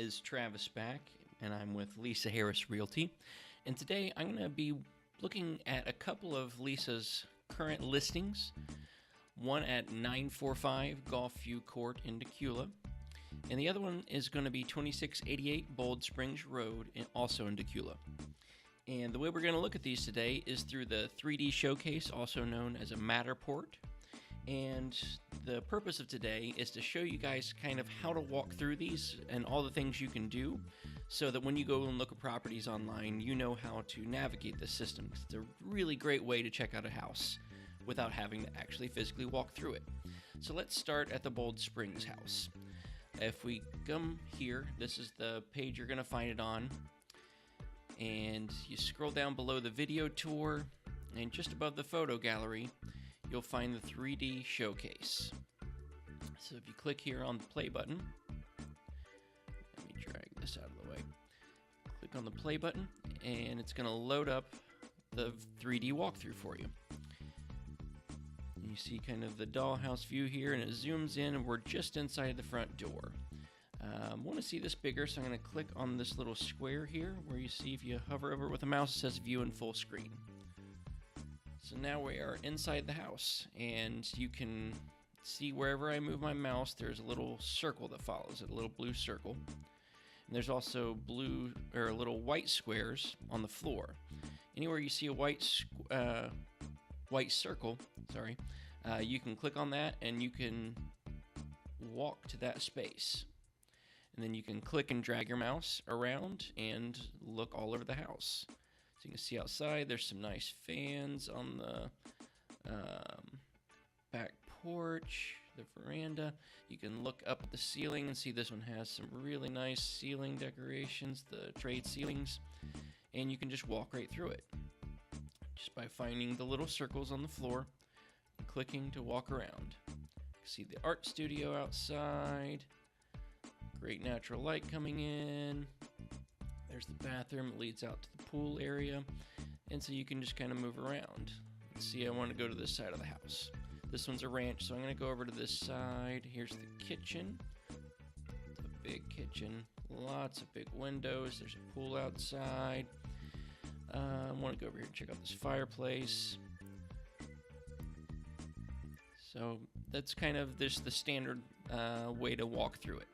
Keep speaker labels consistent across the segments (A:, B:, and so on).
A: is Travis back, and I'm with Lisa Harris Realty. And today I'm going to be looking at a couple of Lisa's current listings. One at 945 Gulfview Court in Decula, and the other one is going to be 2688 Bold Springs Road, also in Decula. And the way we're going to look at these today is through the 3D showcase, also known as a Matterport. And the purpose of today is to show you guys kind of how to walk through these and all the things you can do so that when you go and look at properties online, you know how to navigate the system. It's a really great way to check out a house without having to actually physically walk through it. So let's start at the Bold Springs house. If we come here, this is the page you're going to find it on. And you scroll down below the video tour, and just above the photo gallery, you'll find the 3D showcase. So if you click here on the play button, let me drag this out of the way. Click on the play button, and it's going to load up the 3D walkthrough for you. You see kind of the dollhouse view here, and it zooms in, and we're just inside the front door. I want to see this bigger, so I'm going to click on this little square here, where you see if you hover over it with a mouse, it says view in full screen. So now we are inside the house, and you can see wherever I move my mouse, there's a little circle that follows it, a little blue circle. And there's also little white squares on the floor. Anywhere you see a white circle, you can click on that and you can walk to that space. And then you can click and drag your mouse around and look all over the house. So you can see outside there's some nice fans on the back porch, the veranda. You can look up at the ceiling and see this one has some really nice ceiling decorations, the trade ceilings. And you can just walk right through it just by finding the little circles on the floor and clicking to walk around. You can see the art studio outside. Great natural light coming in. There's the bathroom. It leads out to the pool area. And so you can just kind of move around. Let's see, I want to go to this side of the house. This one's a ranch, so I'm going to go over to this side. Here's the kitchen. It's a big kitchen. Lots of big windows. There's a pool outside. I want to go over here and check out this fireplace. So that's kind of the standard way to walk through it.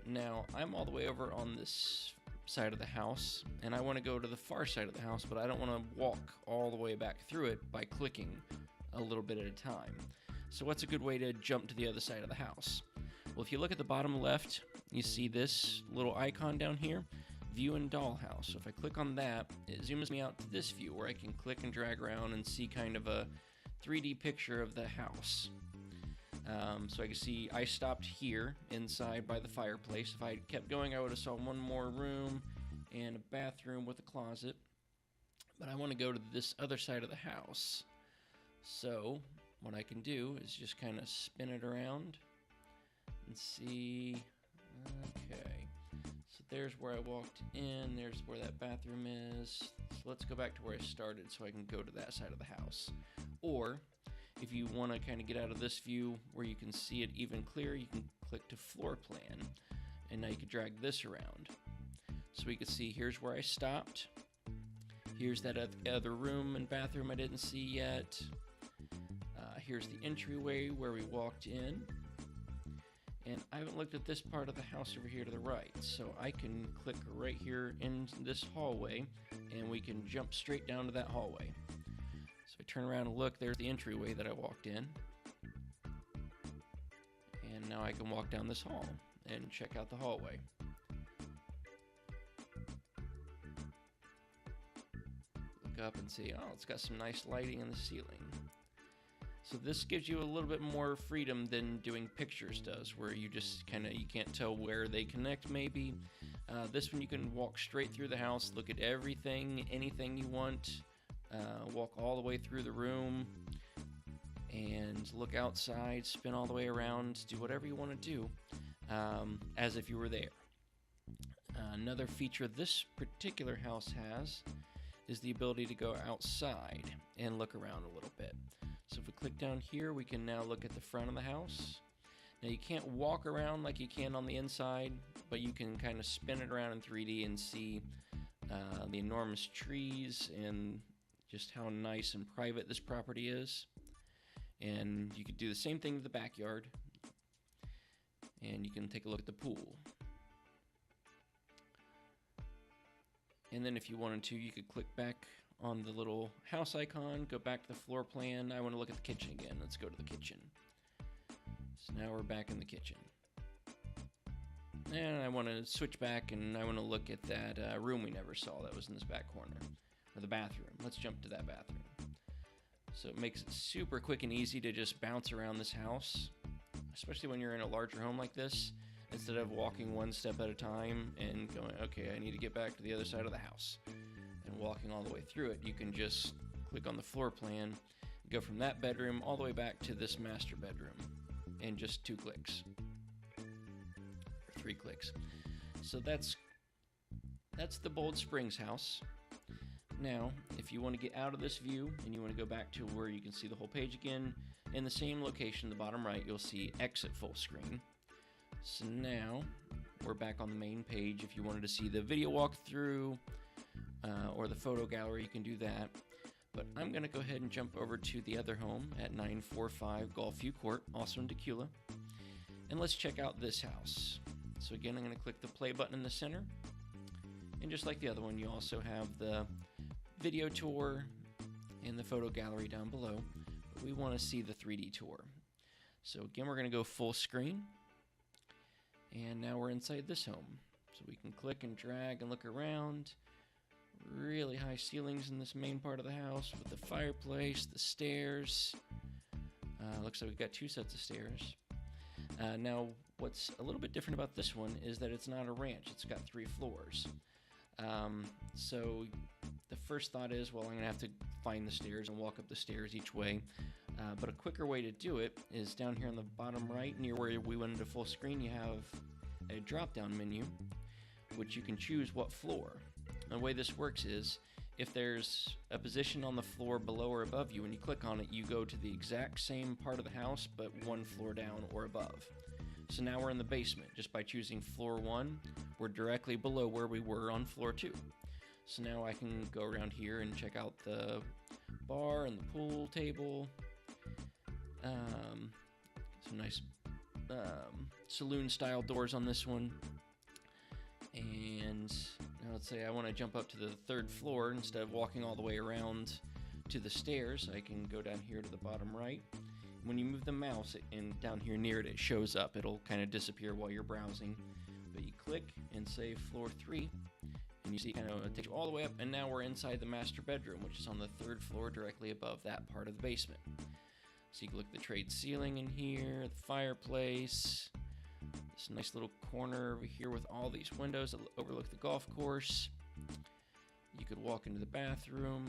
A: Now, I'm all the way over on this side of the house, and I want to go to the far side of the house, but I don't want to walk all the way back through it by clicking a little bit at a time. So what's a good way to jump to the other side of the house? Well, if you look at the bottom left, you see this little icon down here, View in Dollhouse. So if I click on that, it zooms me out to this view where I can click and drag around and see kind of a 3D picture of the house. So I can see I stopped here inside by the fireplace. If I kept going, I would have saw one more room and a bathroom with a closet. But I want to go to this other side of the house. So what I can do is just kind of spin it around and see. Okay, so there's where I walked in. There's where that bathroom is. So let's go back to where I started so I can go to that side of the house. Or if you want to kind of get out of this view where you can see it even clearer, you can click to floor plan, and now you can drag this around. So we can see here's where I stopped. Here's that other room and bathroom I didn't see yet. Here's the entryway where we walked in. And I haven't looked at this part of the house over here to the right, so I can click right here in this hallway, and we can jump straight down to that hallway. So I turn around and look, there's the entryway that I walked in. And now I can walk down this hall and check out the hallway. Look up and see, oh, it's got some nice lighting in the ceiling. So this gives you a little bit more freedom than doing pictures does, where you just you can't tell where they connect maybe. This one you can walk straight through the house, look at everything, anything you want. Walk all the way through the room and look outside, spin all the way around, do whatever you want to do as if you were there. Another feature this particular house has is the ability to go outside and look around a little bit. So if we click down here, we can now look at the front of the house. Now you can't walk around like you can on the inside. but you can kind of spin it around in 3D and see the enormous trees and just how nice and private this property is. And you could do the same thing with the backyard, and you can take a look at the pool. And then if you wanted to, you could click back on the little house icon, go back to the floor plan. I want to look at the kitchen again. Let's go to the kitchen. So now we're back in the kitchen. And I want to switch back, and I want to look at that room we never saw that was in this back corner, or the bathroom. Let's jump to that bathroom. So it makes it super quick and easy to just bounce around this house, especially when you're in a larger home like this. Instead of walking one step at a time and going, okay, I need to get back to the other side of the house, and walking all the way through it, you can just click on the floor plan, go from that bedroom all the way back to this master bedroom in just 2 clicks. Or 3 clicks. So that's the Bold Springs house. Now, if you want to get out of this view and you want to go back to where you can see the whole page again, in the same location, the bottom right, you'll see Exit Full Screen. So now we're back on the main page. If you wanted to see the video walkthrough or the photo gallery, you can do that. But I'm going to go ahead and jump over to the other home at 945 Gulfview Court, also in Tequila. And let's check out this house. So again, I'm going to click the play button in the center. And just like the other one, you also have the video tour and the photo gallery down below. But we want to see the 3D tour. So again, we're going to go full screen. And now we're inside this home. So we can click and drag and look around. Really high ceilings in this main part of the house with the fireplace, the stairs. Looks like we've got 2 sets of stairs. Now, what's a little bit different about this one is that it's not a ranch. It's got 3 floors. So the first thought is, well, I'm going to have to find the stairs and walk up the stairs each way. But a quicker way to do it is down here on the bottom right, near where we went into full screen, you have a drop-down menu, which you can choose what floor. And the way this works is, if there's a position on the floor below or above you, when you click on it, you go to the exact same part of the house, but 1 floor down or above. So now we're in the basement. Just by choosing floor 1, we're directly below where we were on floor 2. So now I can go around here and check out the bar and the pool table. Some nice saloon-style doors on this one. And now let's say I want to jump up to the 3rd floor. Instead of walking all the way around to the stairs, I can go down here to the bottom right. When you move the mouse and down here near it, it shows up. It'll kind of disappear while you're browsing. But you click and say floor 3, and you see kind of it takes you all the way up, and now we're inside the master bedroom, which is on the 3rd floor directly above that part of the basement. So you can look at the trade ceiling in here, the fireplace, this nice little corner over here with all these windows that overlook the golf course. You could walk into the bathroom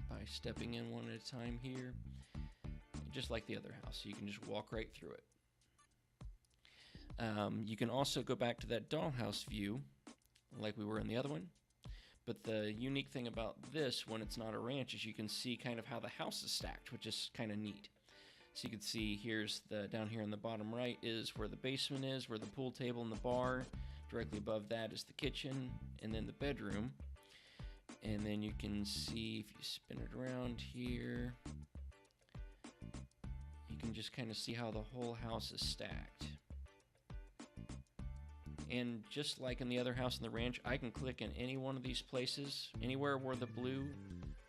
A: by stepping in one at a time here, just like the other house. So you can just walk right through it. You can also go back to that dollhouse view like we were in the other one. But the unique thing about this, when it's not a ranch, is you can see kind of how the house is stacked, which is kind of neat. So you can see here's down here in the bottom right is where the basement is, where the pool table and the bar. Directly above that is the kitchen, and then the bedroom. And then you can see, if you spin it around here, you can just kind of see how the whole house is stacked. And just like in the other house in the ranch, I can click in any one of these places. Anywhere where the blue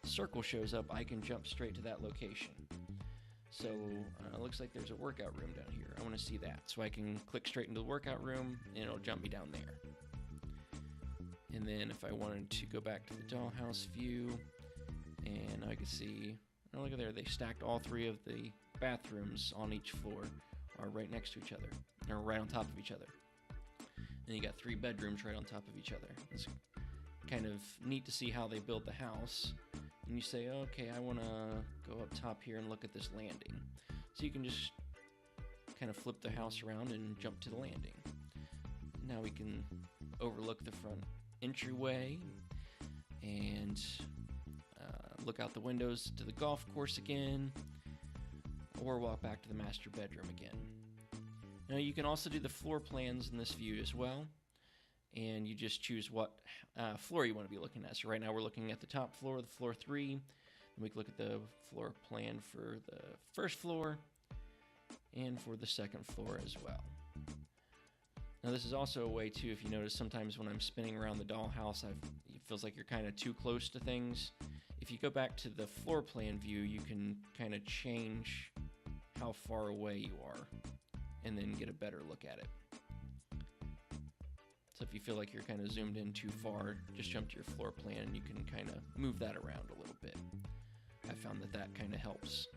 A: circle shows up, I can jump straight to that location. So it looks like there's a workout room down here. I want to see that. So I can click straight into the workout room, and it'll jump me down there. And then if I wanted to go back to the dollhouse view, and I can see, oh, look at there, they stacked all 3 of the bathrooms on each floor, are right next to each other, or right on top of each other. And you got 3 bedrooms right on top of each other. It's kind of neat to see how they build the house. And you say, okay, I want to go up top here and look at this landing. So you can just kind of flip the house around and jump to the landing. Now we can overlook the front entryway and look out the windows to the golf course again, or walk back to the master bedroom again. Now you can also do the floor plans in this view as well, and you just choose what floor you want to be looking at. So right now we're looking at the top floor, the floor 3, and we can look at the floor plan for the first floor and for the second floor as well. Now this is also a way too, if you notice sometimes when I'm spinning around the dollhouse, it feels like you're kind of too close to things. If you go back to the floor plan view, you can kind of change how far away you are and then get a better look at it. So if you feel like you're kind of zoomed in too far, just jump to your floor plan and you can kind of move that around a little bit. I found that that kind of helps.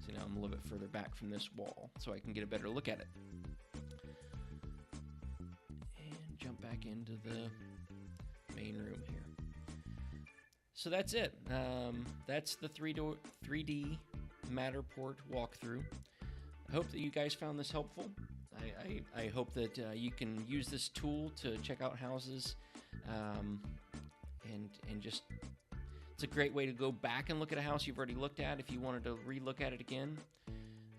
A: So now I'm a little bit further back from this wall so I can get a better look at it. And jump back into the main room here. So that's it. That's the 3D Matterport walkthrough. I hope that you guys found this helpful. I hope that you can use this tool to check out houses, and just, it's a great way to go back and look at a house you've already looked at if you wanted to re-look at it again.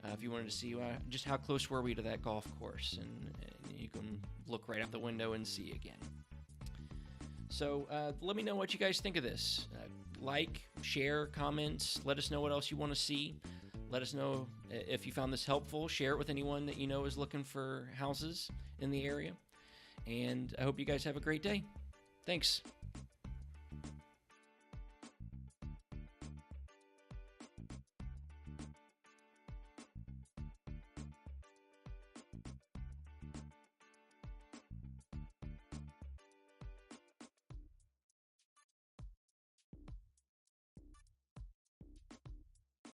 A: If you wanted to see just how close were we to that golf course, and you can look right out the window and see again. So let me know what you guys think of this. Like, share, comments, let us know what else you want to see. Let us know if you found this helpful. Share it with anyone that you know is looking for houses in the area. And I hope you guys have a great day. Thanks.